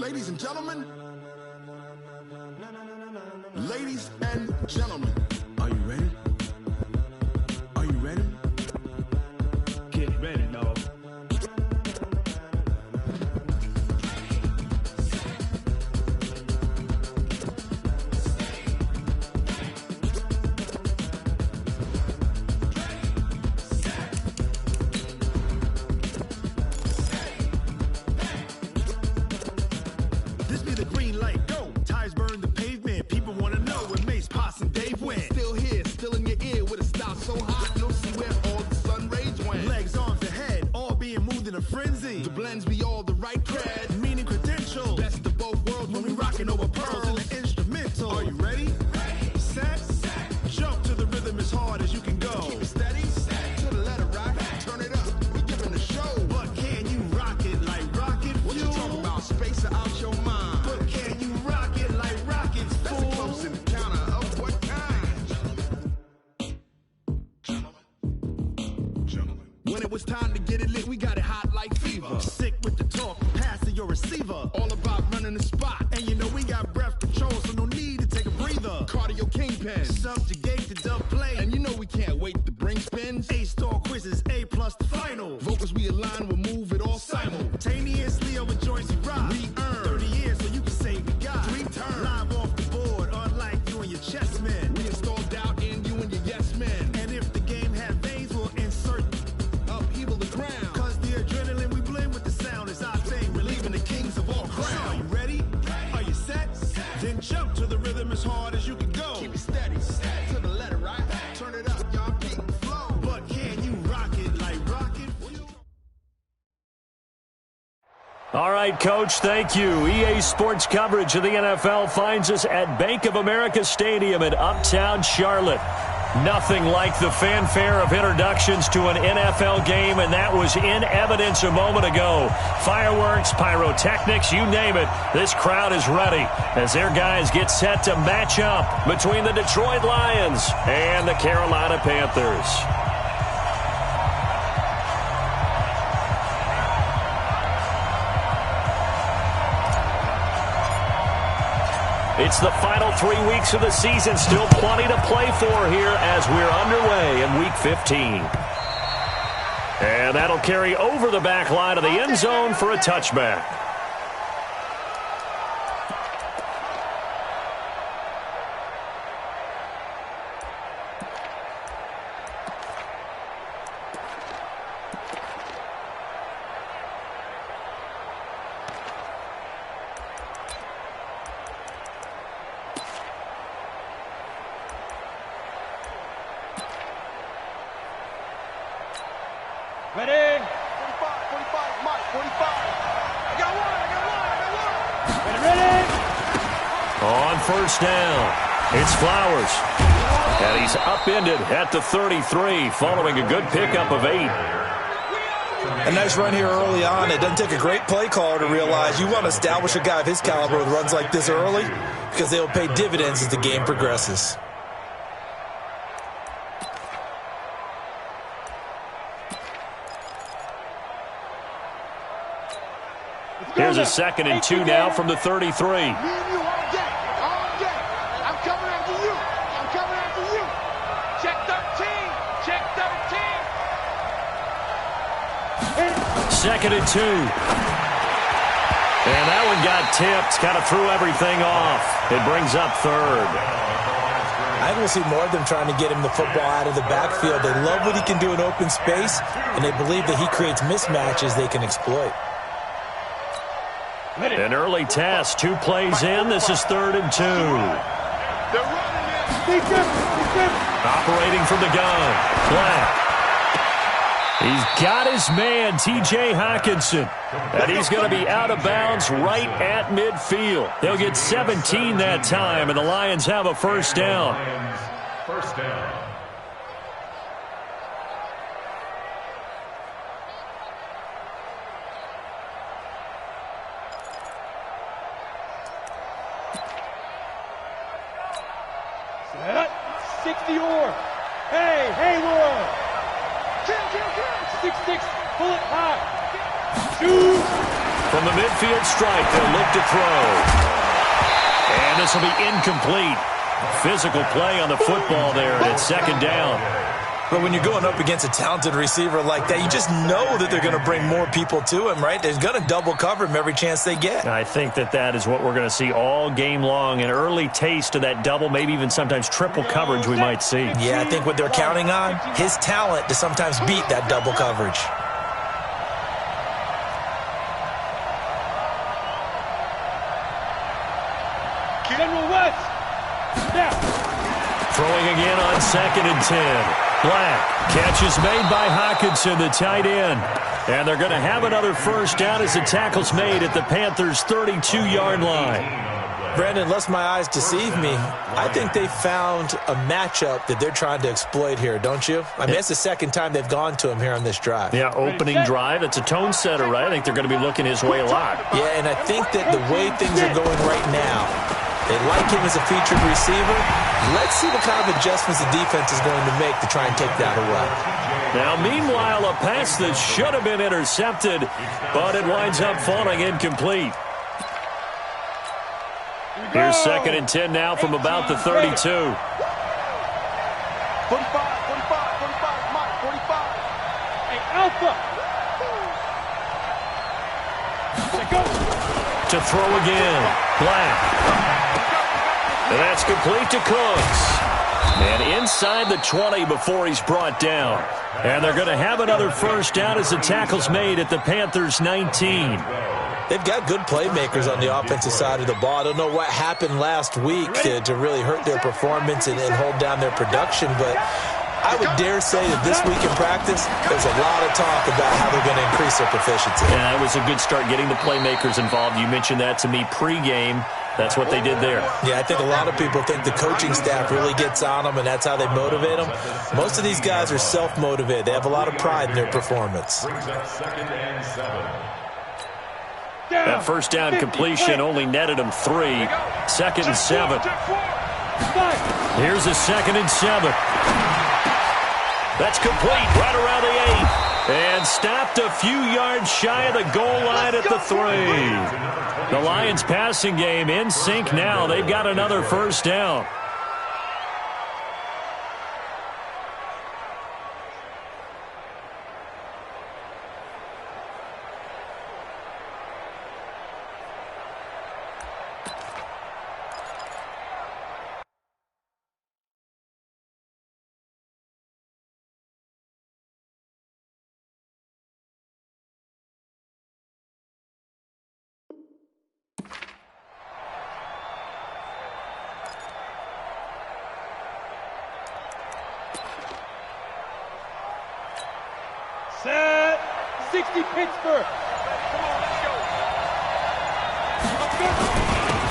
Ladies and gentlemen, ladies and gentlemen, are you ready? Are you ready? Get ready, dog. This be the green light, go. Tires burn the pavement. People want to know where Mace, Poss, and Dave went. Still here, still in your ear with a style so hot, no see where all the sun rays went. Legs, arms, and head, all being moved in a frenzy. The blends be all the right cred, meaning credentials. Best of both worlds when we rocking over pearls in the instrumental. Are you ready? Ready. Set. Jump to the rhythm as hard as you can go. Keep it steady. To the letter right. Turn it up. We giving the show. But can you rock it like rocket fuel? What you talking about? Space or out your mind? But can you rock it like rockets, fool? That's a close encounter of what kind? Gentlemen. When it was time to get it lit, we got it hot like fever. Sick with the talk, pass to your receiver. All about running the spot. And you know we got breath control, so no need to take a breather. Cardio kingpin, subjugate the dub play. And you know we can't wait to bring spins. A-star quizzes, A+ the final. Vocals we align, we'll move it all simultaneously over joints we rock. We earn 30 years, so you can say we got 3 turns. Live off the board, unlike you and your chess men. We install doubt in you and your yes men. And if the game had veins, we'll insert upheaval the ground. Cause the adrenaline we blend with the sound is our thing. Relieving the kings of all crowns. So are you ready? Are you set? Then jump to the rhythm as hard as you can go. Keep it steady. To the letter right. Turn it up, y'all keep the flow. But can you rock it like rocket fuel? All right, Coach, thank you. EA Sports coverage of the NFL finds us at Bank of America Stadium in Uptown Charlotte. Nothing like the fanfare of introductions to an NFL game, and that was in evidence a moment ago. Fireworks, pyrotechnics, you name it. This crowd is ready as their guys get set to match up between the Detroit Lions and the Carolina Panthers. It's the final 3 weeks of the season. Still plenty to play for here as we're underway in Week 15. And that'll carry over the back line of the end zone for a touchback. Ready? 45, Mike, 45. I got one. Ready? On first down, it's Flowers. And he's upended at the 33 following a good pickup of 8. A nice run here early on. It doesn't take a great play caller to realize you want to establish a guy of his caliber with runs like this early because they will pay dividends as the game progresses. Here's a 2nd and 2 now from the 33. Me and you all day. I'm coming after you. Check 13. 2nd and 2. And that one got tipped. Kind of threw everything off. It brings up 3rd. I think we'll see more of them trying to get him the football out of the backfield. They love what he can do in open space, and they believe that he creates mismatches they can exploit. An early test, 2 plays in. This is 3rd and 2. Operating from the gun. Black. He's got his man, T.J. Hawkinson. And he's going to be out of bounds right at midfield. They'll get 17 that time, and the Lions have a first down. First down. Set. 60 or. Hey, Hayward. 6-6. Pull it high. Shoot. From the midfield stripe, they'll look to throw. And this will be incomplete. Physical play on the football there, and it's second down. But when you're going up against a talented receiver like that, you just know that they're going to bring more people to him, right? They're going to double cover him every chance they get. I think that is what we're going to see all game long, an early taste of that double, maybe even sometimes triple coverage we might see. Yeah, I think what they're counting on, his talent to sometimes beat that double coverage. Throwing again on 2nd and 10. Black. Catch is made by Hawkinson, the tight end. And they're going to have another first down as the tackle's made at the Panthers' 32-yard line. Brandon, unless my eyes deceive me, I think they found a matchup that they're trying to exploit here, don't you? I mean, it's the second time they've gone to him here on this drive. Yeah, opening drive. It's a tone setter, right? I think they're going to be looking his way a lot. Yeah, and I think that the way things are going right now, they like him as a featured receiver. Let's see what kind of adjustments the defense is going to make to try and take that away. Now, meanwhile, a pass that should have been intercepted, but it winds up falling incomplete. Here's 2nd and 10 now from about the 32. 45, 45, 45, Mike, 45. Hey, Alpha. To throw again. Black. And that's complete to Cooks. And inside the 20 before he's brought down. And they're going to have another first down as the tackle's made at the Panthers' 19. They've got good playmakers on the offensive side of the ball. I don't know what happened last week to really hurt their performance and hold down their production, but I would dare say that this week in practice, there's a lot of talk about how they're going to increase their proficiency. Yeah, it was a good start getting the playmakers involved. You mentioned that to me pregame. That's what they did there. Yeah, I think a lot of people think the coaching staff really gets on them, and that's how they motivate them. Most of these guys are self-motivated. They have a lot of pride in their performance. That first down completion only netted them 3. 2nd and 7. Here's a 2nd and 7. That's complete right around the 8. And stopped a few yards shy of the goal line at the 3. The Lions passing game in sync now. They've got another first down. Set. 60 Pittsburgh.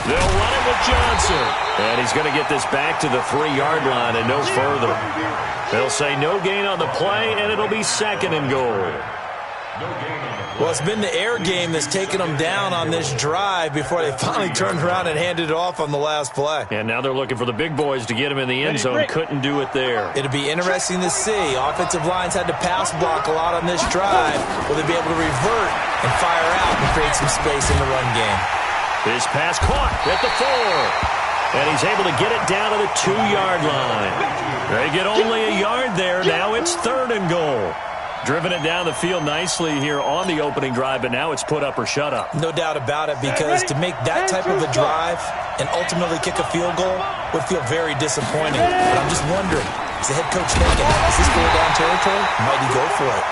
They'll run it with Johnson. And he's going to get this back to the 3-yard line and no further. They'll say no gain on the play, and it'll be 2nd and goal. Well, it's been the air game that's taken them down on this drive before they finally turned around and handed it off on the last play. And now they're looking for the big boys to get him in the end zone. Couldn't do it there. It'll be interesting to see. Offensive lines had to pass block a lot on this drive. Will they be able to revert and fire out and create some space in the run game? His pass caught at the 4. And he's able to get it down to the 2-yard line. They get only a yard there. Now it's 3rd and goal. Driven it down the field nicely here on the opening drive, but now it's put up or shut up. No doubt about it, because to make that type of a drive and ultimately kick a field goal would feel very disappointing. But I'm just wondering, is the head coach thinking, is this 4-down territory? Might he go for it?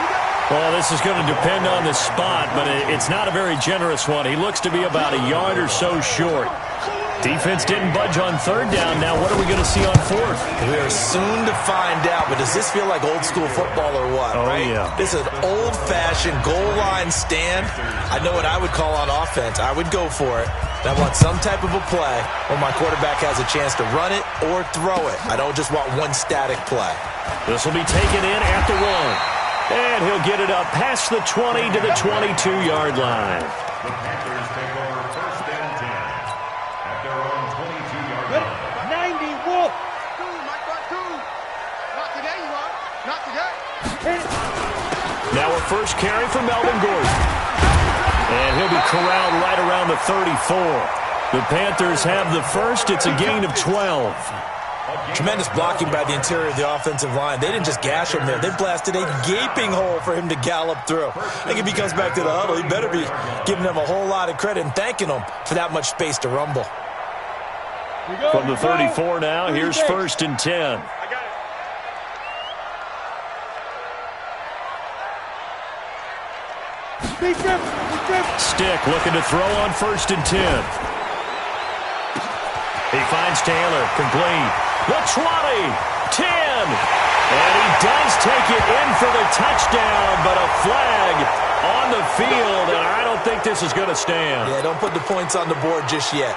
Well, this is going to depend on the spot, but it's not a very generous one. He looks to be about a yard or so short. Defense didn't budge on 3rd down. Now what are we going to see on 4th? We are soon to find out, but does this feel like old school football or what? Oh, right? Yeah. This is an old-fashioned goal line stand. I know what I would call on offense. I would go for it. And I want some type of a play where my quarterback has a chance to run it or throw it. I don't just want one static play. This will be taken in at the 1. And he'll get it up past the 20 to the 22-yard line. The Panthers take over 1st and 10 at their own 22-yard line. 90 Wolf. Not today, you are. Not today. Now a first carry for Melvin Gordon. And he'll be corralled right around the 34. The Panthers have the first. It's a gain of 12. Tremendous blocking by the interior of the offensive line. They didn't just gash him there. They blasted a gaping hole for him to gallop through. I think if he comes back to the huddle, he better be giving them a whole lot of credit and thanking them for that much space to rumble. From the 34 now, here's 1st and 10. Stick looking to throw on 1st and 10. He finds Taylor, complete. The 20, 10. And he does take it in for the touchdown, but a flag on the field, and I don't think this is going to stand. Yeah, don't put the points on the board just yet.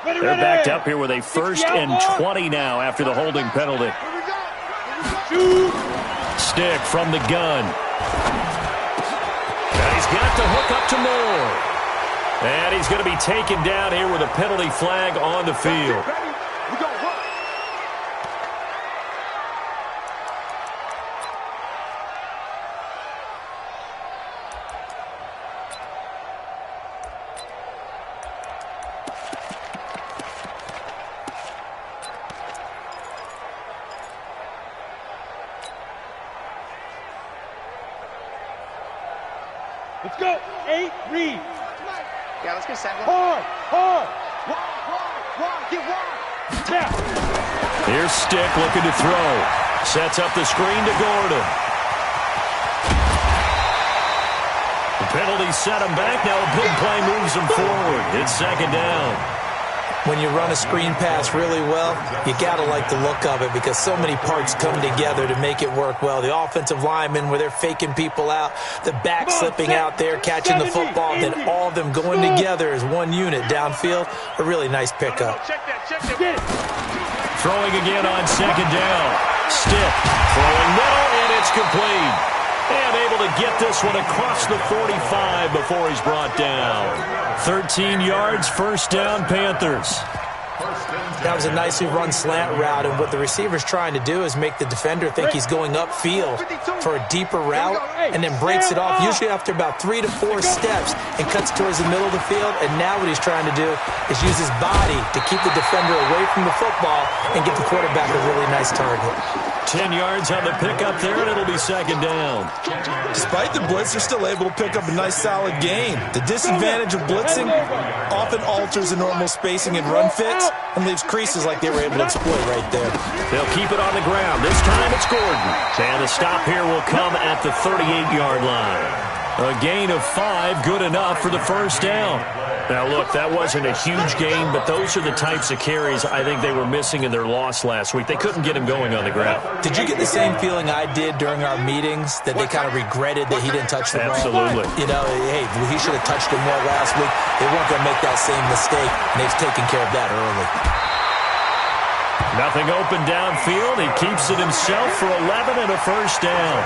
They're backed up here with a 1st and 20 now after the holding penalty. Stick from the gun. And he's got to hook up to Moore. And he's going to be taken down here with a penalty flag on the field. Let's go. 8, read. Yeah, let's go 7. Hard. Wide. Get wide. Yeah. Here's Stick looking to throw. Sets up the screen to Gordon. The penalty set him back. Now a big play moves him forward. It's 2nd down. When you run a screen pass really well, you got to like the look of it because so many parts come together to make it work well. The offensive linemen, where they're faking people out, the back slipping out there, catching the football, then all of them going together as one unit downfield. A really nice pickup. Throwing again on 2nd down. Stick throwing middle, and it's complete. And able to get this one across the 45 before he's brought down. 13 yards, 1st down, Panthers. That was a nicely run slant route, and what the receiver's trying to do is make the defender think he's going upfield for a deeper route and then breaks it off, usually after about 3 to 4 steps, and cuts towards the middle of the field. And now what he's trying to do is use his body to keep the defender away from the football and give the quarterback a really nice target. 10 yards on the pickup there, and it'll be 2nd down. Despite the blitz, they're still able to pick up a nice solid gain. The disadvantage of blitzing often alters the normal spacing and run fits and leaves creases like they were able to exploit right there. They'll keep it on the ground. This time it's Gordon. And the stop here will come at the 38-yard line. A gain of 5, good enough for the 1st down. Now, look, that wasn't a huge gain, but those are the types of carries I think they were missing in their loss last week. They couldn't get him going on the ground. Did you get the same feeling I did during our meetings, that they kind of regretted that he didn't touch the ball? Absolutely. You know, hey, he should have touched it more last week. They weren't going to make that same mistake, and they've taken care of that early. Nothing open downfield. He keeps it himself for 11 and a 1st down.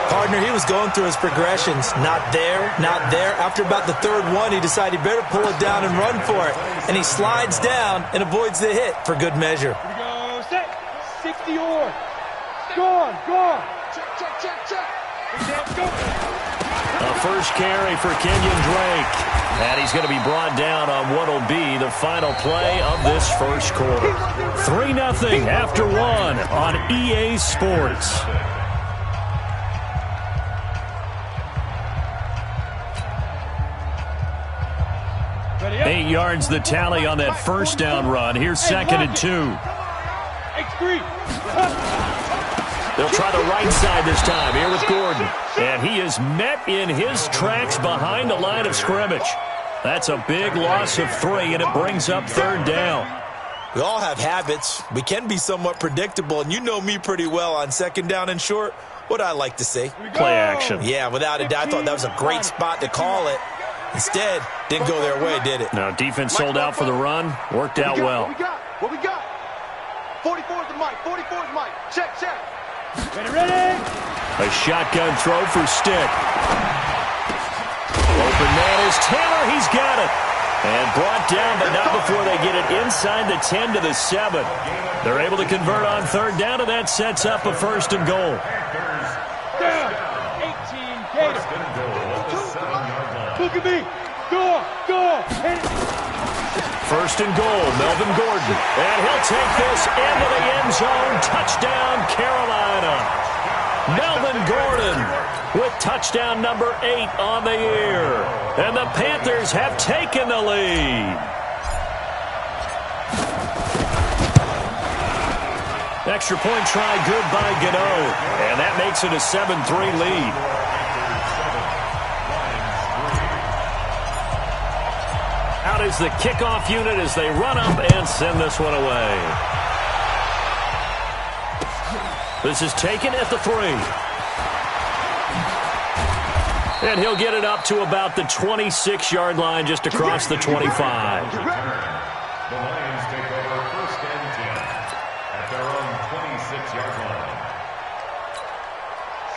Partner, he was going through his progressions. Not there, not there. After about the 3rd one, he decided he better pull it down and run for it. And he slides down and avoids the hit for good measure. Here we go. Set. 60 or. Gone. Check. Go. A 1st carry for Kenyon Drake. And he's going to be brought down on what will be the final play of this 1st quarter. 3-0 after 1 on EA Sports. 8 yards the tally on that 1st down run. Here's 2nd and 2. They'll try the right side this time here with Gordon. And he is met in his tracks behind the line of scrimmage. That's a big loss of 3, and it brings up 3rd down. We all have habits. We can be somewhat predictable, and you know me pretty well on 2nd down and short. What I like to say. Play action. Yeah, without a doubt. I thought that was a great spot to call it. Instead, didn't go their way, did it? No, defense sold out for the run. Worked out well. What we got? 44's the mic. 44's the mic. Check. Ready. A shotgun throw for Stick. Open man is Taylor. He's got it. And brought down, but not before they get it inside the 10 to the 7. They're able to convert on 3rd down, and that sets up a 1st and goal. Down. 18 Gators. Look at me. Go. First and goal, Melvin Gordon. And he'll take this into the end zone. Touchdown, Carolina. Melvin Gordon with touchdown number 8 on the year. And the Panthers have taken the lead. Extra point try good by Gano. And that makes it a 7-3 lead. Out is the kickoff unit as they run up and send this one away. This is taken at the 3. And he'll get it up to about the 26-yard line, just across the 25. The Lions take over first and 10 at their own 26-yard line.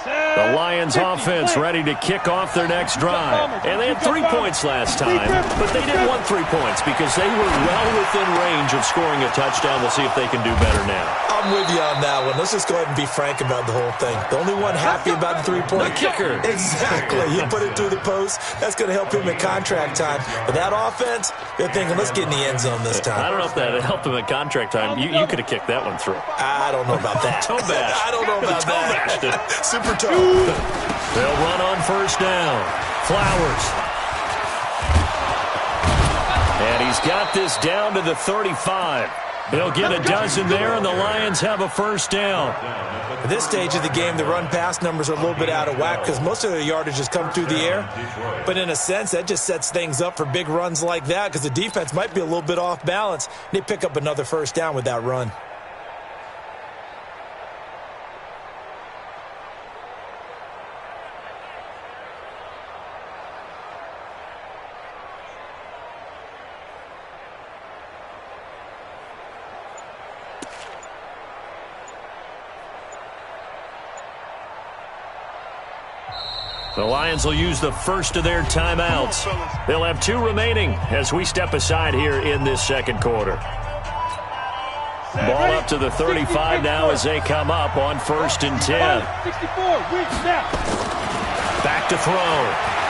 The Lions offense ready to kick off their next drive. And they had 3 points last time, but they didn't want 3 points because they were well within range of scoring a touchdown. We'll see if they can do better now. I'm with you on that one. Let's just go ahead and be frank about the whole thing. The only one happy about the 3-point kicker. Exactly. He put it through the post. That's going to help him in contract time. But that offense, they're thinking, let's get in the end zone this time. I don't know if that helped him in contract time. You could have kicked that one through. I don't know about that. Toe bash. I don't know about that. Super toe. They'll run on first down. Flowers. And he's got this down to the 35. They'll get a dozen there, and the Lions have a first down. At this stage of the game, the run-pass numbers are a little bit out of whack because most of their yardage has come through the air. But in a sense, that just sets things up for big runs like that because the defense might be a little bit off balance. They pick up another first down with that run. The Lions will use the first of their timeouts. They'll have 2 remaining as we step aside here in this second quarter. Ball up to the 35 now as they come up on first and 10. Back to throw.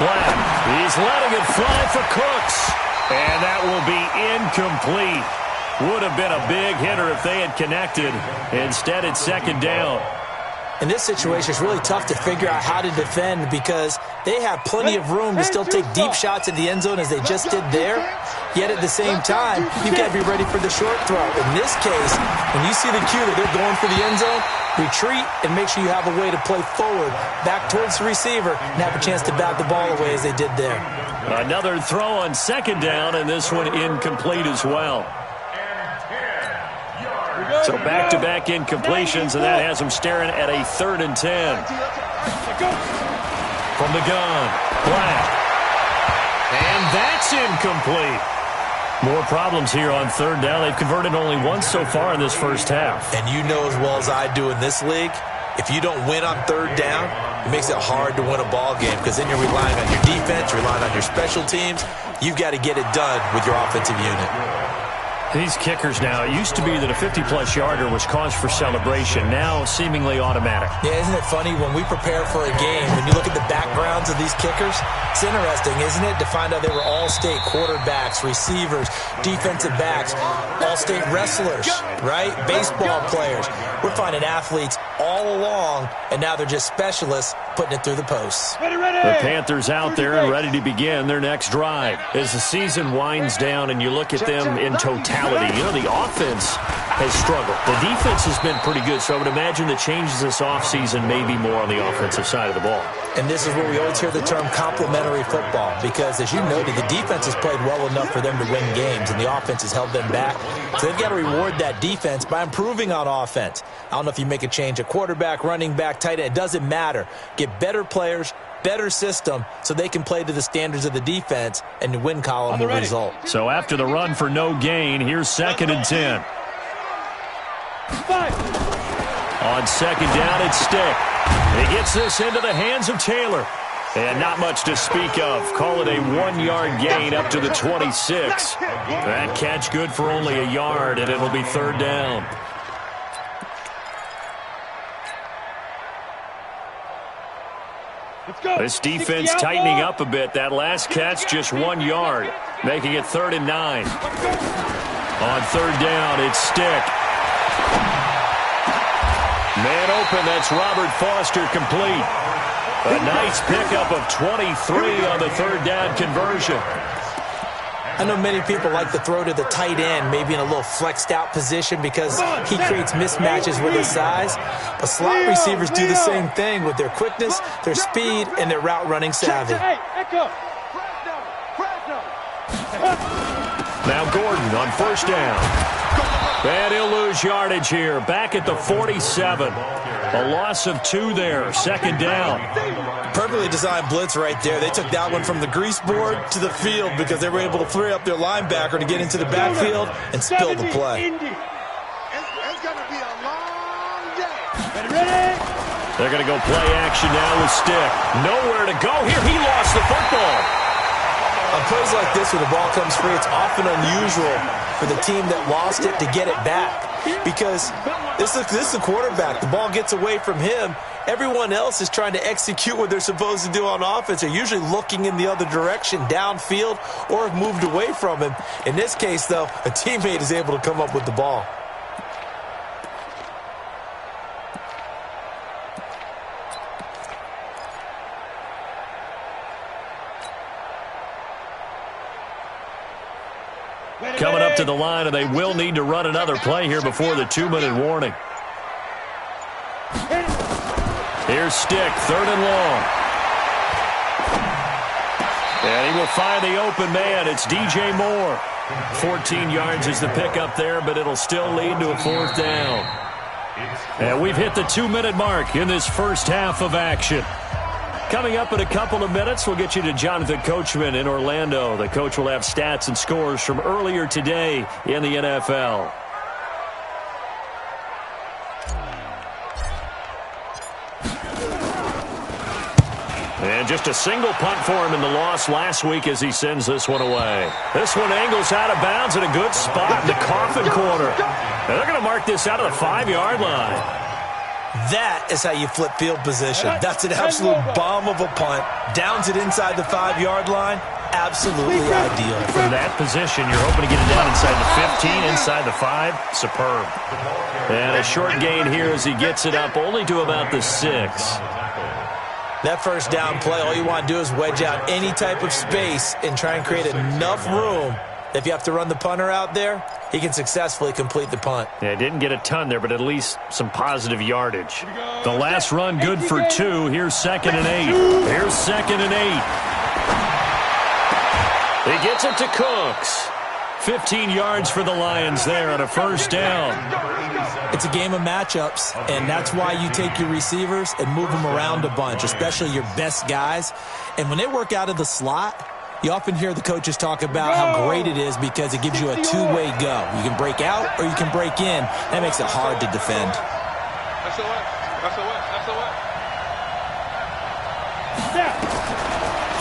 Black. He's letting it fly for Cooks. And that will be incomplete. Would have been a big hitter if they had connected. Instead, it's second down. In this situation, it's really tough to figure out how to defend because they have plenty of room to still take deep shots at the end zone as they just did there. Yet at the same time, you've got to be ready for the short throw. In this case, when you see the cue that they're going for the end zone, retreat and make sure you have a way to play forward, back towards the receiver, and have a chance to bat the ball away as they did there. Another throw on second down, and this one incomplete as well. So back-to-back incompletions, and that has them staring at a 3rd and 10. From the gun, Black. And that's incomplete. More problems here on 3rd down. They've converted only once so far in this first half. And you know as well as I do in this league, if you don't win on 3rd down, it makes it hard to win a ball game because then you're relying on your defense, relying on your special teams. You've got to get it done with your offensive unit. These kickers now, it used to be that a 50-plus yarder was cause for celebration. Now, seemingly automatic. Yeah, isn't it funny? When we prepare for a game, when you look at the backgrounds of these kickers, it's interesting, isn't it, to find out they were all-state quarterbacks, receivers, defensive backs, all-state wrestlers, right? Baseball players. We're finding athletes all along, and now they're just specialists putting it through the posts. The Panthers out there and ready to begin their next drive. As the season winds down and you look at them in totality, you know, the offense has struggled. The defense has been pretty good, so I would imagine the changes this offseason may be more on the offensive side of the ball. And this is where we always hear the term complementary football because, as you noted, the defense has played well enough for them to win games, and the offense has held them back. So they've got to reward that defense by improving on offense. I don't know if you make a change at quarterback, running back, tight end. It doesn't matter. Get better players, better system, so they can play to the standards of the defense, and the win column will result. So after the run for no gain, here's 2nd and 10. On second down, it's Stick. He gets this into the hands of Taylor. And not much to speak of. Call it a 1-yard gain up to the 26. That catch good for only a yard, and it'll be 3rd down. Let's go! This defense tightening up a bit. That last catch, just 1 yard, making it 3rd and 9. On 3rd down, it's Stick. Man open, that's Robert Foster complete. A nice pickup of 23 on the 3rd down conversion. I know many people like to throw to the tight end, maybe in a little flexed out position because he creates mismatches with his size. But slot receivers do the same thing with their quickness, their speed, and their route running savvy. Now Gordon on 1st down. And he'll lose yardage here. Back at the 47. A loss of 2 there. 2nd down. Perfectly designed blitz right there. They took that one from the grease board to the field because they were able to free up their linebacker to get into the backfield and spill the play. It's going to be a long day. They're going to go play action now with Stick. Nowhere to go here. He lost the football. On plays like this, when the ball comes free, it's often unusual for the team that lost it to get it back because this is the quarterback. The ball gets away from him. Everyone else is trying to execute what they're supposed to do on offense. They're usually looking in the other direction, downfield, or have moved away from him. In this case, though, a teammate is able to come up with the ball. Coming up to the line, and they will need to run another play here before the 2-minute warning. Here's Stick, 3rd and long. And he will find the open man. It's DJ Moore. 14 yards is the pickup there, but it'll still lead to a 4th down. And we've hit the 2-minute mark in this first half of action. Coming up in a couple of minutes, we'll get you to Jonathan Coachman in Orlando. The coach will have stats and scores from earlier today in the NFL. And just a single punt for him in the loss last week as he sends this one away. This one angles out of bounds at a good spot in the coffin corner. And they're going to mark this out of the 5-yard line. That is how you flip field position. That's an absolute bomb of a punt. Downs it inside the 5-yard line. Absolutely ideal. For that position, you're hoping to get it down inside the 15, inside the 5. Superb. And a short gain here as he gets it up only to about the 6. That 1st down play, all you want to do is wedge out any type of space and try and create enough room. If you have to run the punter out there, he can successfully complete the punt. Yeah, didn't get a ton there, but at least some positive yardage. The last run good for 2. Here's 2nd and 8. Here's 2nd and 8. He gets it to Cooks. 15 yards for the Lions there on a 1st down. It's a game of matchups, and that's why you take your receivers and move them around a bunch, especially your best guys. And when they work out of the slot, you often hear the coaches talk about how great it is because it gives you a two-way go. You can break out or you can break in. That makes it hard to defend.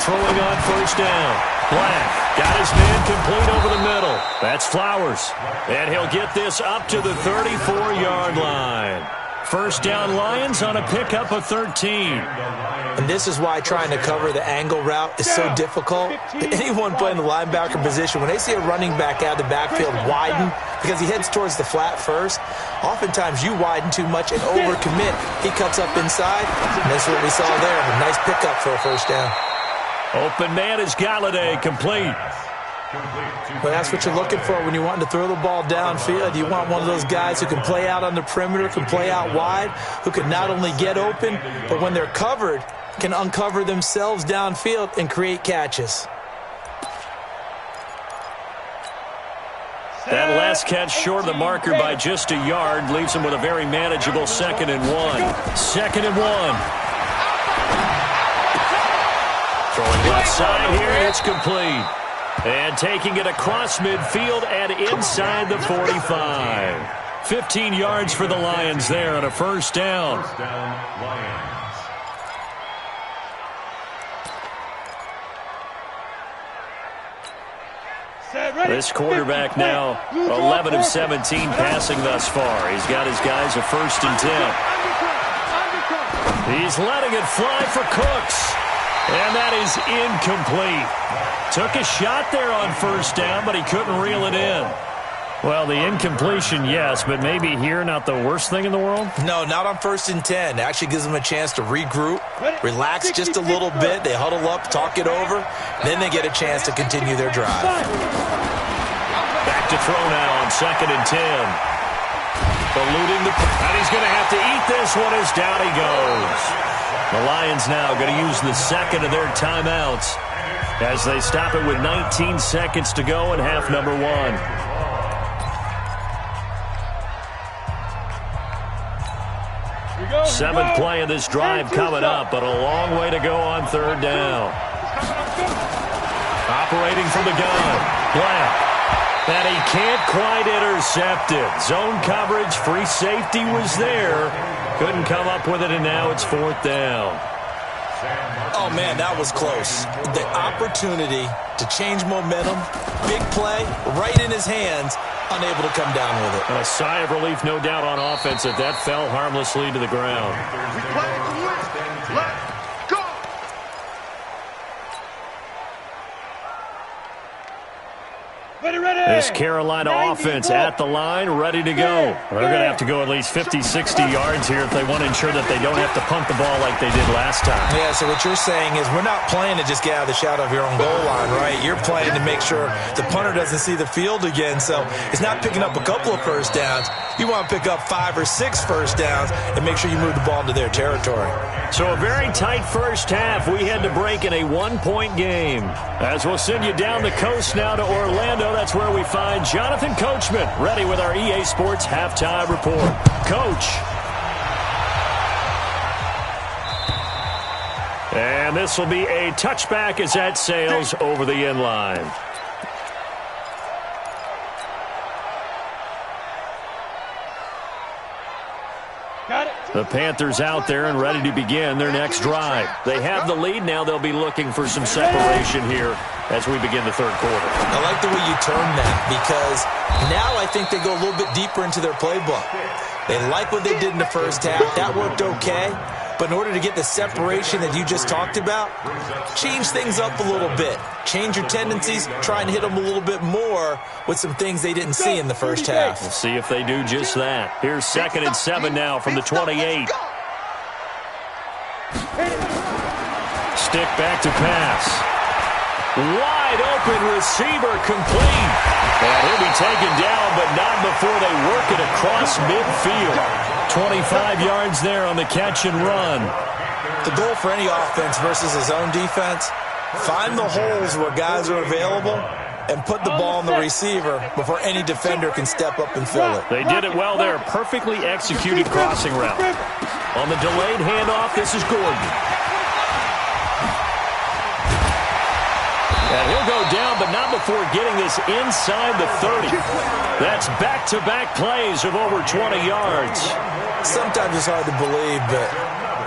Throwing on 1st down. Black got his man complete over the middle. That's Flowers. And he'll get this up to the 34-yard line. 1st down Lions on a pickup of 13. And this is why trying to cover the angle route is so difficult. Anyone playing the linebacker position, when they see a running back out of the backfield widen because he heads towards the flat first, oftentimes you widen too much and overcommit. He cuts up inside, and that's what we saw there. A nice pickup for a 1st down. Open man is Galladay, complete. Well, that's what you're looking for when you want to throw the ball downfield. You want one of those guys who can play out on the perimeter, can play out wide, who can not only get open, but when they're covered, can uncover themselves downfield and create catches. That last catch short of the marker by just a yard leaves him with a very manageable 2nd and 1. 2nd and 1. Throwing left side here, it's complete. And taking it across midfield and inside the 45. 15 yards for the Lions there on a 1st down. 1st down, Lions. This quarterback now 11 of 17 passing thus far. He's got his guys a 1st and 10. He's letting it fly for Cooks. And that is incomplete. Took a shot there on first down, but he couldn't reel it in. Well, the incompletion, yes, but maybe here not the worst thing in the world? No, not on 1st and 10. It actually gives them a chance to regroup, relax just a little bit. They huddle up, talk it over. Then they get a chance to continue their drive. Back to throw now on 2nd and 10. Eluding and he's going to have to eat this one as down he goes. The Lions now going to use the second of their timeouts as they stop it with 19 seconds to go in half number 1. Seventh play of this drive coming up, but a long way to go on 3rd down. Operating from the gun. Blount. And he can't quite intercept it. Zone coverage, free safety was there. Couldn't come up with it, and now it's 4th down. Oh, man, that was close. The opportunity to change momentum, big play, right in his hands, unable to come down with it. A sigh of relief, no doubt, on offense if that fell harmlessly to the ground. We play to win. Let's go. This Carolina offense at the line, ready to go. They're going to have to go at least 50, 60 yards here if they want to ensure that they don't have to punt the ball like they did last time. Yeah, so what you're saying is we're not playing to just get out of the shadow of your own goal line, right? You're playing to make sure the punter doesn't see the field again. So it's not picking up a couple of first downs. You want to pick up 5 or 6 first downs and make sure you move the ball into their territory. So a very tight first half. We had to break in a 1-point game. As we'll send you down the coast now to Orlando, that's where we find Jonathan Coachman, ready with our EA Sports Halftime Report. Coach. And this will be a touchback as that sails over the end line. The Panthers out there and ready to begin their next drive. They have the lead now. They'll be looking for some separation here as we begin the 3rd quarter. I like the way you term that because now I think they go a little bit deeper into their playbook. They like what they did in the first half. That worked okay. But in order to get the separation that you just talked about, change things up a little bit. Change your tendencies. Try and hit them a little bit more with some things they didn't see in the first half. We'll see if they do just that. Here's 2nd and 7 now from the 28. Stick back to pass. Wide open receiver complete. And he'll be taken down, but not before they work it across midfield. 25 yards there on the catch and run. The goal for any offense versus his own defense, find the holes where guys are available and put the ball on the receiver before any defender can step up and fill it. They did it well there. Perfectly executed crossing route. On the delayed handoff, this is Gordon. And he'll go down, but not before getting this inside the 30. That's back-to-back plays of over 20 yards. Sometimes it's hard to believe, but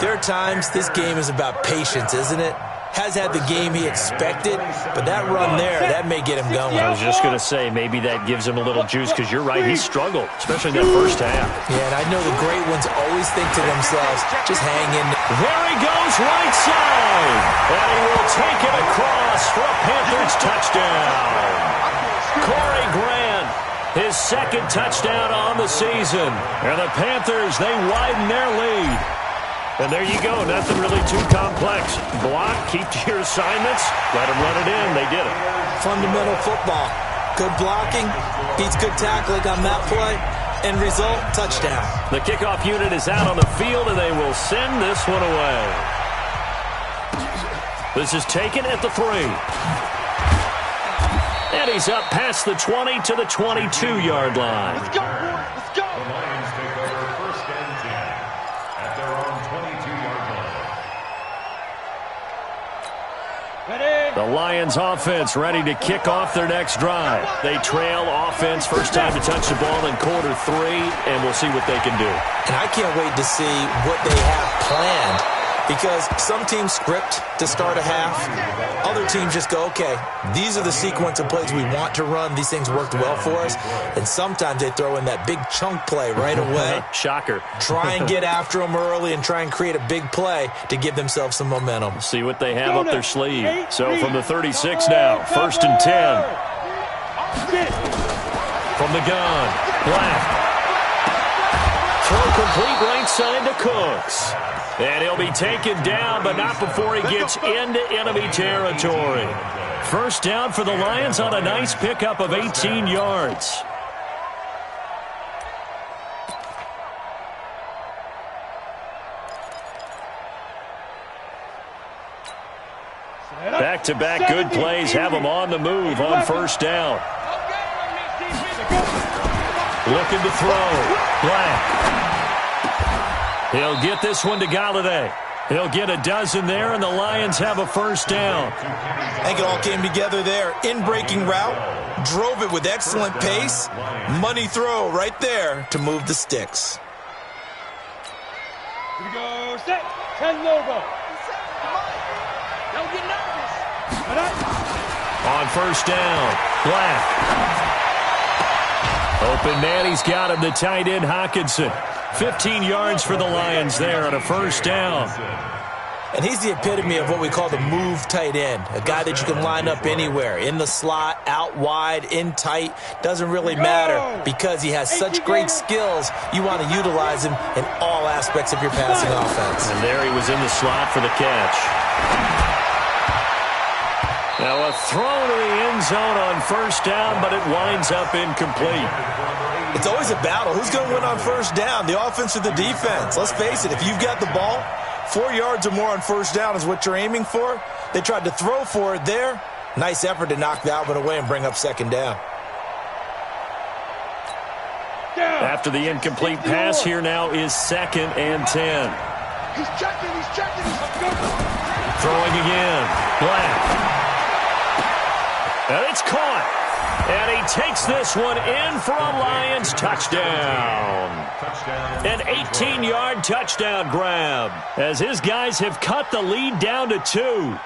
there are times this game is about patience, isn't it? Has had the game he expected, but that run there, that may get him going. I was just going to say, maybe that gives him a little juice, because you're right, he struggled, especially in that first half. Yeah, and I know the great ones always think to themselves, just hang in. There he goes, right side. And he will take it across for a Panthers touchdown. Corey Grant, his 2nd touchdown on the season. And the Panthers, they widen their lead. And there you go, nothing really too complex. Block, keep to your assignments, let them run it in. They did it. Fundamental football. Good blocking, beats good tackling on that play. End result, touchdown. The kickoff unit is out on the field, and they will send this one away. This is taken at the 3. And he's up past the 20 to the 22-yard line. Let's go, let's go. The Lions take over 1st and 10 at their own 22-yard line. The Lions offense ready to kick off their next drive. They trail offense, first time to touch the ball in quarter 3, and we'll see what they can do. And I can't wait to see what they have planned because some teams script to start a half. Other teams just go, okay, these are the sequence of plays we want to run. These things worked well for us. And sometimes they throw in that big chunk play right away. Shocker. Try and get after them early and try and create a big play to give themselves some momentum. See what they have up their sleeve. So from the 36 now, 1st and 10. From the gun, Black. Throw complete right side to Cooks. And he'll be taken down, but not before he gets into enemy territory. First down for the Lions on a nice pickup of 18 yards. Back-to-back good plays have them on the move on first down. Looking to throw. Black. He'll get this one to Galladay. He'll get a dozen there, and the Lions have a first down. I think it all came together there. In-breaking route. Drove it with excellent pace. Money throw right there to move the sticks. Here we go. Set. 10 logo. Don't get nervous. On first down, Black. Open man, he's got him, the tight end, Hawkinson. 15 yards for the Lions there on a first down. And he's the epitome of what we call the move tight end. A guy that you can line up anywhere. In the slot, out wide, in tight. Doesn't really matter because he has such great skills. You want to utilize him in all aspects of your passing offense. And there he was in the slot for the catch. Now a throw to the end zone on first down, but it winds up incomplete. It's always a battle. Who's going to win on first down, the offense or the defense? Let's face it, if you've got the ball, 4 yards or more on first down is what you're aiming for. They tried to throw for it there. Nice effort to knock that one away and bring up second down. After the incomplete pass, here now is 2nd and 10. He's checking. Throwing again. Black. And it's caught. And he takes this one in for a Lions touchdown. An 18-yard touchdown grab as his guys have cut the lead down to 2.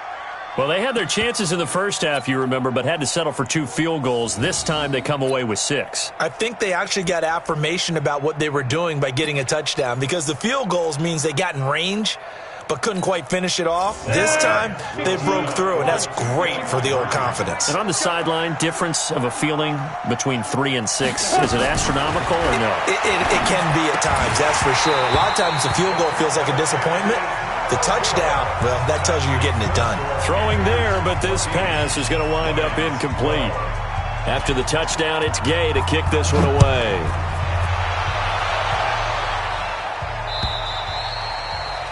Well, they had their chances in the first half, you remember, but had to settle for 2 field goals. This time they come away with 6. I think they actually got affirmation about what they were doing by getting a touchdown because the field goals means they got in range but couldn't quite finish it off. This time, they broke through, and that's great for the old confidence. And on the sideline, difference of a feeling between 3 and 6, is it astronomical or no? It can be at times, that's for sure. A lot of times the field goal feels like a disappointment. The touchdown, well, that tells you you're getting it done. Throwing there, but this pass is going to wind up incomplete. After the touchdown, it's Gay to kick this one away.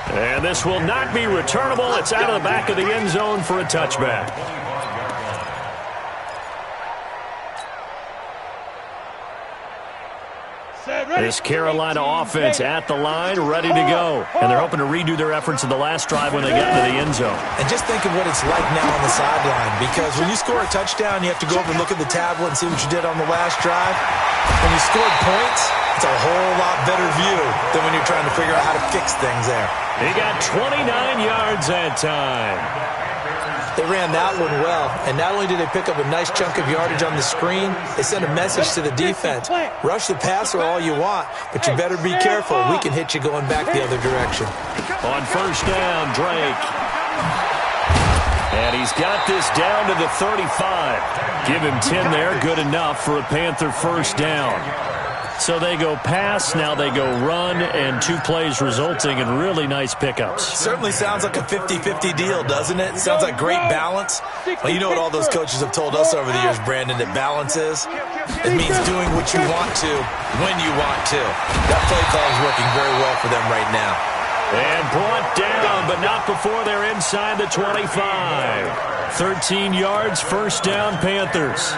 And this will not be returnable. It's out of the back of the end zone for a touchback. This Carolina offense at the line, ready to go. And they're hoping to redo their efforts in the last drive when they got into the end zone. And just think of what it's like now on the sideline, because when you score a touchdown, you have to go over and look at the tablet and see what you did on the last drive. When you scored points, it's a whole lot better view than when you're trying to figure out how to fix things there. He got 29 yards that time. They ran that one well, and not only did they pick up a nice chunk of yardage on the screen, they sent a message to the defense. Rush the passer all you want, but you better be careful. We can hit you going back the other direction. On first down, Drake. And he's got this down to the 35. Give him 10 there, good enough for a Panther first down. So they go pass, now they go run, and 2 plays resulting in really nice pickups. Certainly sounds like a 50-50 deal, doesn't it? Sounds like great balance. Well, you know what all those coaches have told us over the years, Brandon, that balance is? It means doing what you want to, when you want to. That play call is working very well for them right now. And brought down, but not before they're inside the 25. 13 yards, first down, Panthers.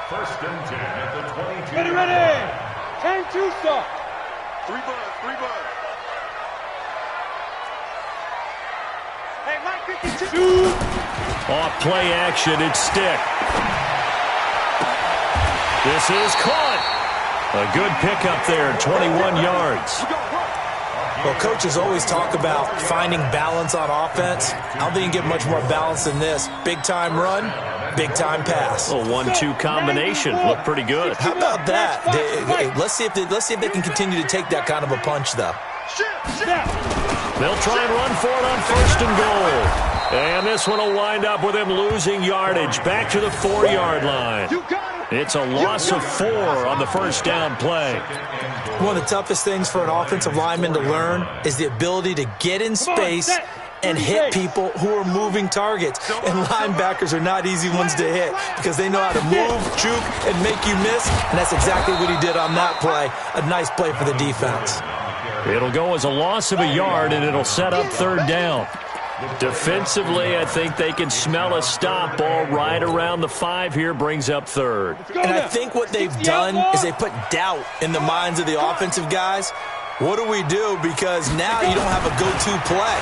First and 10 at the 22. Ready. 10-2 stop. 3 buzz. Hey, Mike 52. Off play action, it's Stick. This is caught. A good pickup there, 21 yards. Well, coaches always talk about finding balance on offense. I don't think you can get much more balance than this. Big-time run, big-time pass. A 1-2 combination. Looked pretty good. How about that? Let's see if they can continue to take that kind of a punch, though. They'll try and run for it on 1st and goal. And this one will wind up with him losing yardage back to the 4-yard line. It's a loss of 4 on the first down play. One of the toughest things for an offensive lineman to learn is the ability to get in space and hit people who are moving targets. And linebackers are not easy ones to hit because they know how to move, juke, and make you miss. And that's exactly what he did on that play. A nice play for the defense. It'll go as a loss of a yard, and it'll set up 3rd down. Defensively, I think they can smell a stop ball right around the 5 here, brings up 3rd. And I think what they've done is they put doubt in the minds of the offensive guys. What do we do? Because now you don't have a go-to play.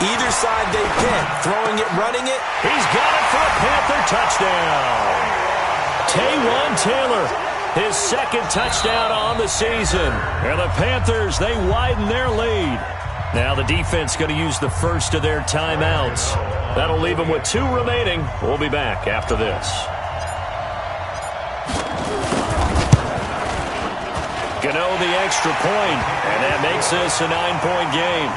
Either side they pick, throwing it, running it. He's got it for a Panther touchdown. Taywan Taylor, his 2nd touchdown on the season. And the Panthers, they widen their lead. Now the defense going to use the first of their timeouts. That'll leave them with 2 remaining. We'll be back after this. Gano the extra point, and that makes this a 9-point game.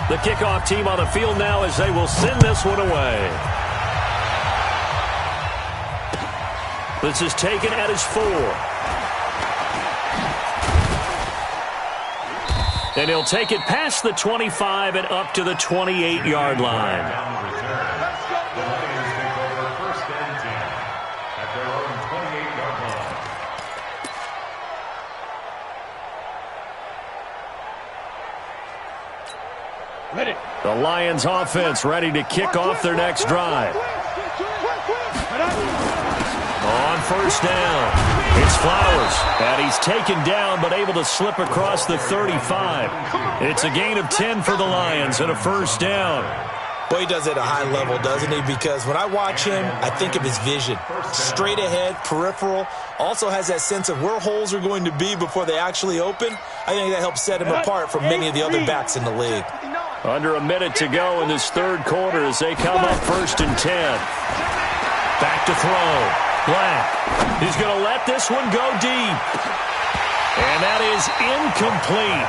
The kickoff team on the field now as they will send this one away. This is taken at his 4. And he'll take it past the 25 and up to the 28-yard line. The Lions take over 1st and 10 at their own 28-yard line. Ready. The Lions offense ready to kick off their next drive. On 1st down, it's Flowers, and he's taken down but able to slip across the 35. It's a gain of 10 for the Lions and a 1st down. Boy, he does it at a high level, doesn't he? Because when I watch him, I think of his vision. Straight ahead, peripheral, also has that sense of where holes are going to be before they actually open. I think that helps set him apart from many of the other backs in the league. Under a minute to go in this 3rd quarter as they come up 1st and 10. Back to throw. Black. He's going to let this one go deep. And that is incomplete.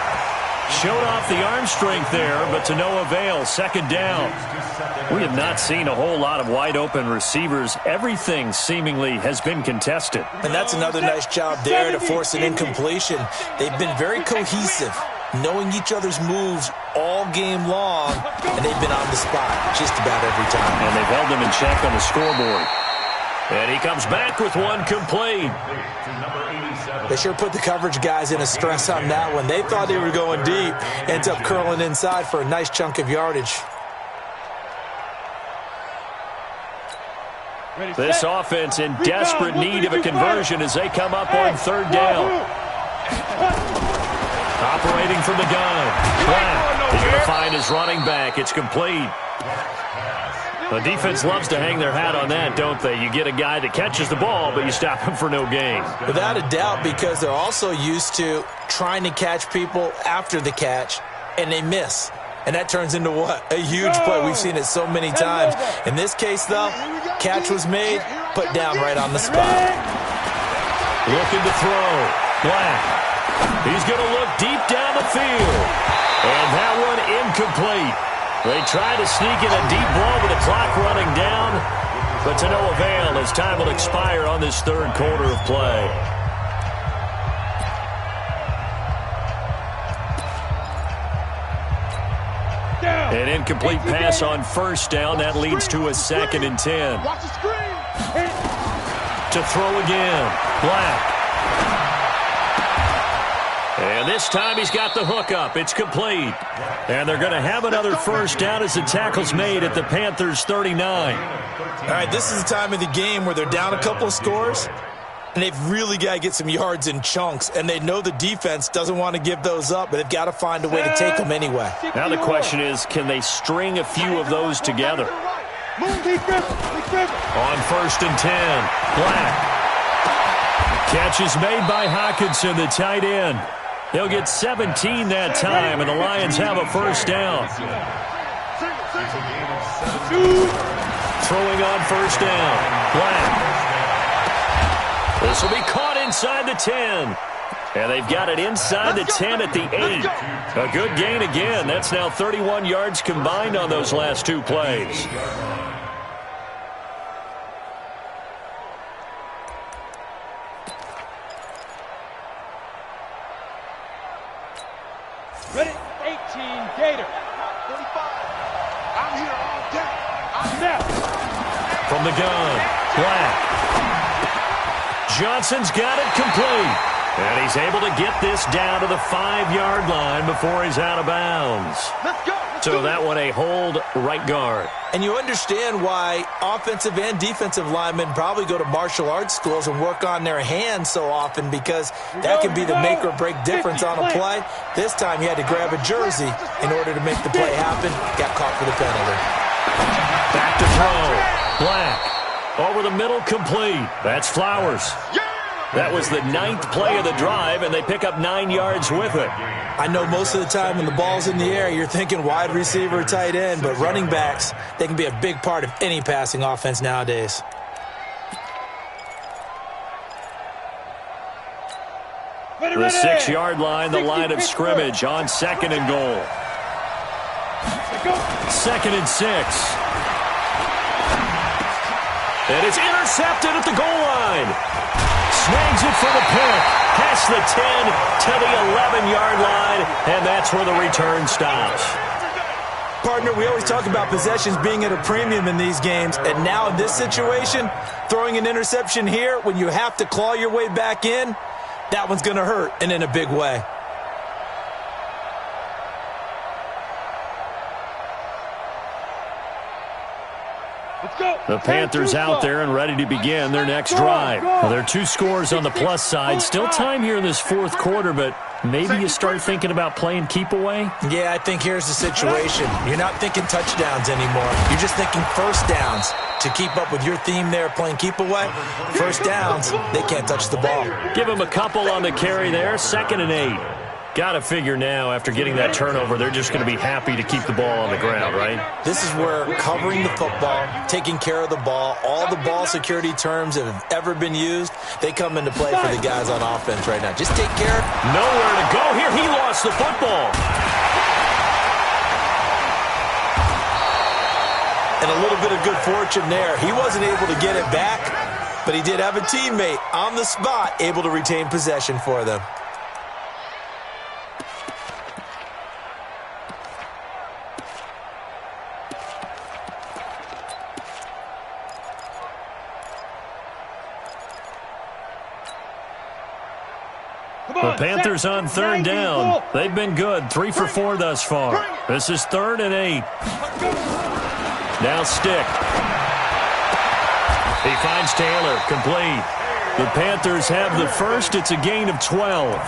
Showed off the arm strength there, but to no avail. 2nd down. We have not seen a whole lot of wide open receivers. Everything seemingly has been contested. And that's another nice job there to force an incompletion. They've been very cohesive, knowing each other's moves all game long, and they've been on the spot just about every time. And they've held them in check on the scoreboard. And he comes back with one complete. They sure put the coverage guys in a stress on that one. They thought they were going deep. Ends up curling inside for a nice chunk of yardage. This offense in desperate need of a conversion as they come up on 3rd down. Operating from the gun. Black. He's going to find his running back. It's complete. The defense loves to hang their hat on that, don't they? You get a guy that catches the ball, but you stop him for no gain. Without a doubt, because they're also used to trying to catch people after the catch, and they miss. And that turns into what? A huge play. We've seen it so many times. In this case, though, catch was made, put down right on the spot. Looking to throw. Black. He's going to look deep down the field. And that one incomplete. They try to sneak in a deep ball with the clock running down, but to no avail as time will expire on this 3rd quarter of play. An incomplete pass on 1st down. That leads to a 2nd and 10. To throw again. Black. And this time he's got the hook up. It's complete. And they're going to have another 1st down as the tackle's made at the Panthers' 39. All right, this is the time of the game where they're down a couple of scores, and they've really got to get some yards in chunks. And they know the defense doesn't want to give those up, but they've got to find a way to take them anyway. Now the question is, can they string a few of those together? On 1st and 10, Black. Catch is made by Hawkinson, the tight end. He'll get 17 that time, and the Lions have a first down. Throwing on first down. Black. This will be caught inside the 10. And they've got it inside the 10 at the 8. A good gain again. That's now 31 yards combined on those last two plays. Ready? 18, Gator. 45. I'm here all day. I'm there. From the gun, Black. Johnson's got it complete. And he's able to get this down to the 5-yard line before he's out of bounds. Let's go. So that one a hold right guard. And you understand why offensive and defensive linemen probably go to martial arts schools and work on their hands so often, because that can be the make or break difference on a play. This time he had to grab a jersey in order to make the play happen. Got caught for the penalty. Back to throw. Black. Over the middle, complete. That's Flowers. That was the 9th play of the drive, and they pick up 9 yards with it. I know most of the time when the ball's in the air, you're thinking wide receiver, tight end, but running backs, they can be a big part of any passing offense nowadays. The 6-yard line, the line of scrimmage on 2nd and goal. 2nd and 6. And it's intercepted at the goal line. Snags it for the pick. Past the 10 to the 11-yard line, and that's where the return stops. Partner, we always talk about possessions being at a premium in these games, and now in this situation, throwing an interception here when you have to claw your way back in, that one's going to hurt, and in a big way. The Panthers out there and ready to begin their next drive. Well, there are 2 scores on the plus side. Still time here in this 4th quarter, but maybe you start thinking about playing keep away? Yeah, I think here's the situation. You're not thinking touchdowns anymore. You're just thinking first downs. To keep up with your theme there, playing keep away, first downs, they can't touch the ball. Give them a couple on the carry there, 2nd and 8. Got to figure now, after getting that turnover, they're just going to be happy to keep the ball on the ground, right? This is where covering the football, taking care of the ball, all the ball security terms that have ever been used, they come into play for the guys on offense right now. Just take care. Nowhere to go here. He lost the football. And a little bit of good fortune there. He wasn't able to get it back, but he did have a teammate on the spot able to retain possession for them. The Panthers on 3rd down. They've been good. 3 for 4 thus far. This is 3rd and 8. Now Stick. He finds Taylor. Complete. The Panthers have the first. It's a gain of 12.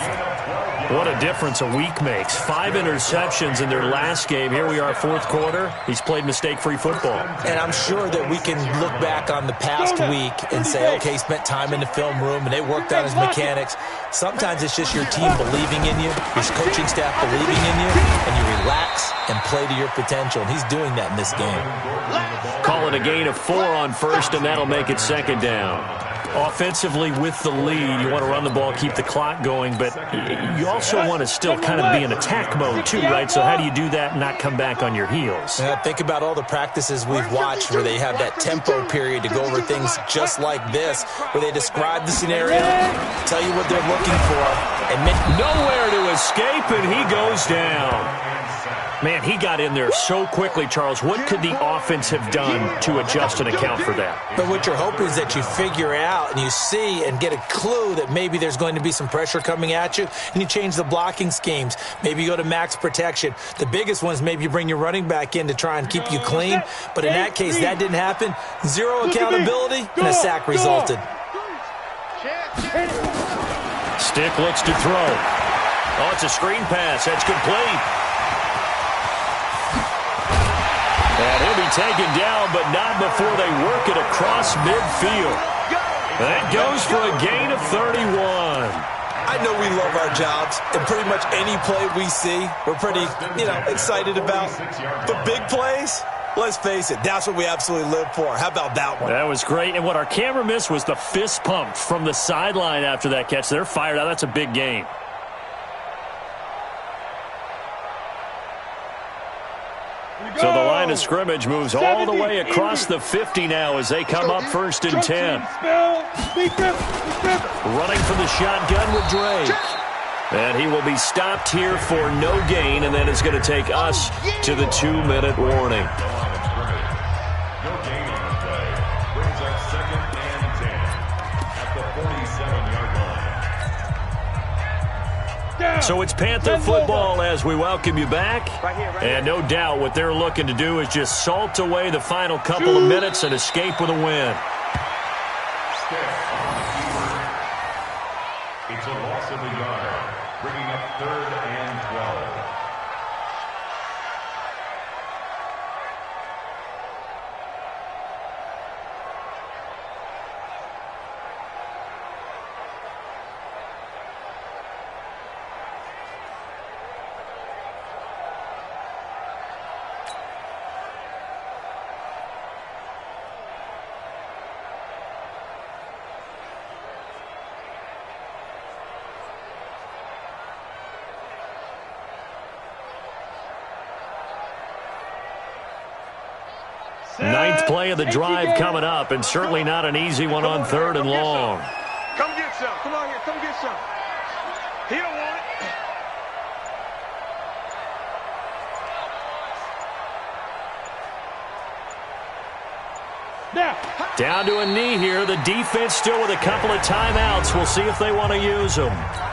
What a difference a week makes. 5 interceptions in their last game. Here we are, 4th quarter. He's played mistake-free football. And I'm sure that we can look back on the past week and say, okay, he spent time in the film room and they worked on his mechanics. Sometimes it's just your team believing in you, your coaching staff believing in you, and you relax and play to your potential. And he's doing that in this game. Call it a gain of 4 on first, and that'll make it 2nd down. Offensively with the lead, you want to run the ball, keep the clock going, but you also want to still kind of be in attack mode too, right? So how do you do that and not come back on your heels? Think about all the practices we've watched where they have that tempo period to go over things just like this, where they describe the scenario, tell you what they're looking for, and nowhere to escape, and he goes down. Man, he got in there so quickly, Charles. What could the offense have done to adjust and account for that? But what you're hoping is that you figure out and you see and get a clue that maybe there's going to be some pressure coming at you, and you change the blocking schemes. Maybe you go to max protection. The biggest one is maybe you bring your running back in to try and keep you clean. But in that case, that didn't happen. 0 accountability, and a sack resulted. Stick looks to throw. Oh, it's a screen pass. That's complete. And he'll be taken down, but not before they work it across midfield. That goes for a gain of 31. I know we love our jobs, and pretty much any play we see, we're pretty, excited about. But big plays, let's face it, that's what we absolutely live for. How about that one? That was great. And what our camera missed was the fist pump from the sideline after that catch. They're fired out. That's a big gain. So the line of scrimmage moves all the way across the 50 now as they come up 1st and 10. Running for the shotgun with Drake. And he will be stopped here for no gain, and then it's going to take us to the 2-minute warning. No gain on the play. Brings up 2nd and 10 at the 47-yard line. So it's Panther football as we welcome you back. And no doubt what they're looking to do is just salt away the final couple of minutes and escape with a win. It's a loss of a yard, bringing up 3rd and 12. Ninth play of the drive coming up, and certainly not an easy one on 3rd and long. Come get some. Come on here. Come get some. He don't want it. Down to a knee here. The defense still with a couple of timeouts. We'll see if they want to use them.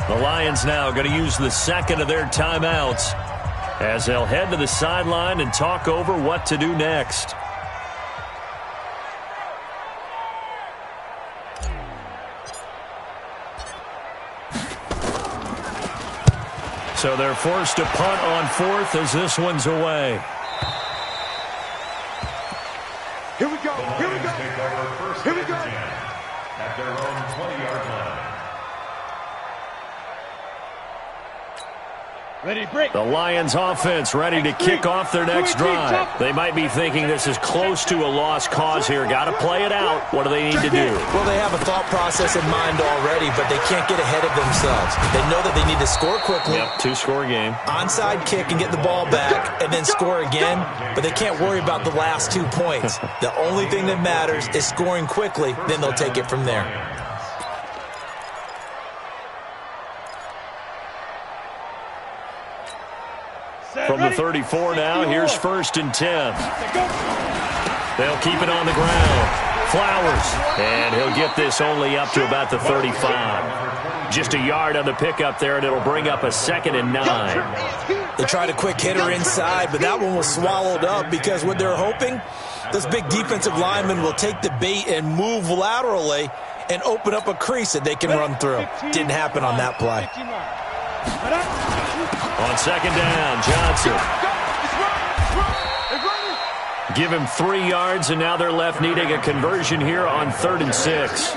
The Lions now going to use the 2nd of their timeouts as they'll head to the sideline and talk over what to do next. So they're forced to punt on 4th as this one's away. Here we go. The Here we Lions go. take over 1st Here we and go. 10 at their own 20-yard line. Ready, break. The Lions offense ready to kick off their next drive. They might be thinking this is close to a lost cause here. Got to play it out. What do they need to do? Well, they have a thought process in mind already, but they can't get ahead of themselves. They know that they need to score quickly. Yep, 2-score game. Onside kick and get the ball back and then score again, but they can't worry about the last 2 points. The only thing that matters is scoring quickly, then they'll take it from there. From the 34 now, here's 1st and 10. They'll keep it on the ground. Flowers, and he'll get this only up to about the 35. Just a yard on the pickup there, and it'll bring up a 2nd and 9. They tried a quick hitter inside, but that one was swallowed up because what they're hoping, this big defensive lineman will take the bait and move laterally and open up a crease that they can run through. Didn't happen on that play. On 2nd down, Johnson. Give him 3 yards, and now they're left needing a conversion here on 3rd and 6.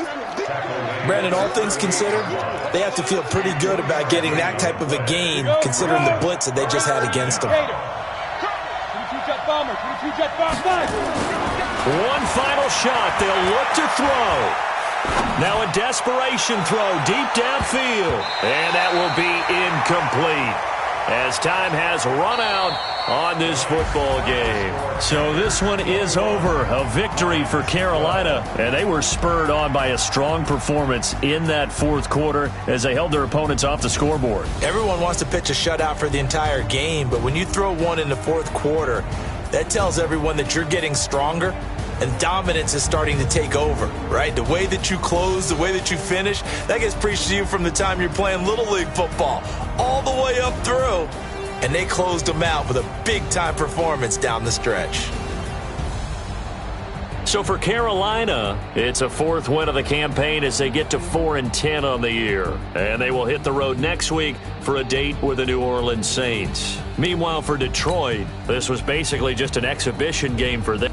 Brandon, all things considered, they have to feel pretty good about getting that type of a gain considering the blitz that they just had against them. One final shot. They'll look to throw. Now a desperation throw deep downfield. And that will be incomplete as time has run out on this football game. So this one is over. A victory for Carolina. And they were spurred on by a strong performance in that 4th quarter as they held their opponents off the scoreboard. Everyone wants to pitch a shutout for the entire game, but when you throw one in the 4th quarter, that tells everyone that you're getting stronger and dominance is starting to take over, right? The way that you close, the way that you finish, that gets preached to you from the time you're playing Little League football all the way up through. And they closed them out with a big-time performance down the stretch. So for Carolina, it's a 4th win of the campaign as they get to 4-10 on the year. And they will hit the road next week for a date with the New Orleans Saints. Meanwhile, for Detroit, this was basically just an exhibition game for them.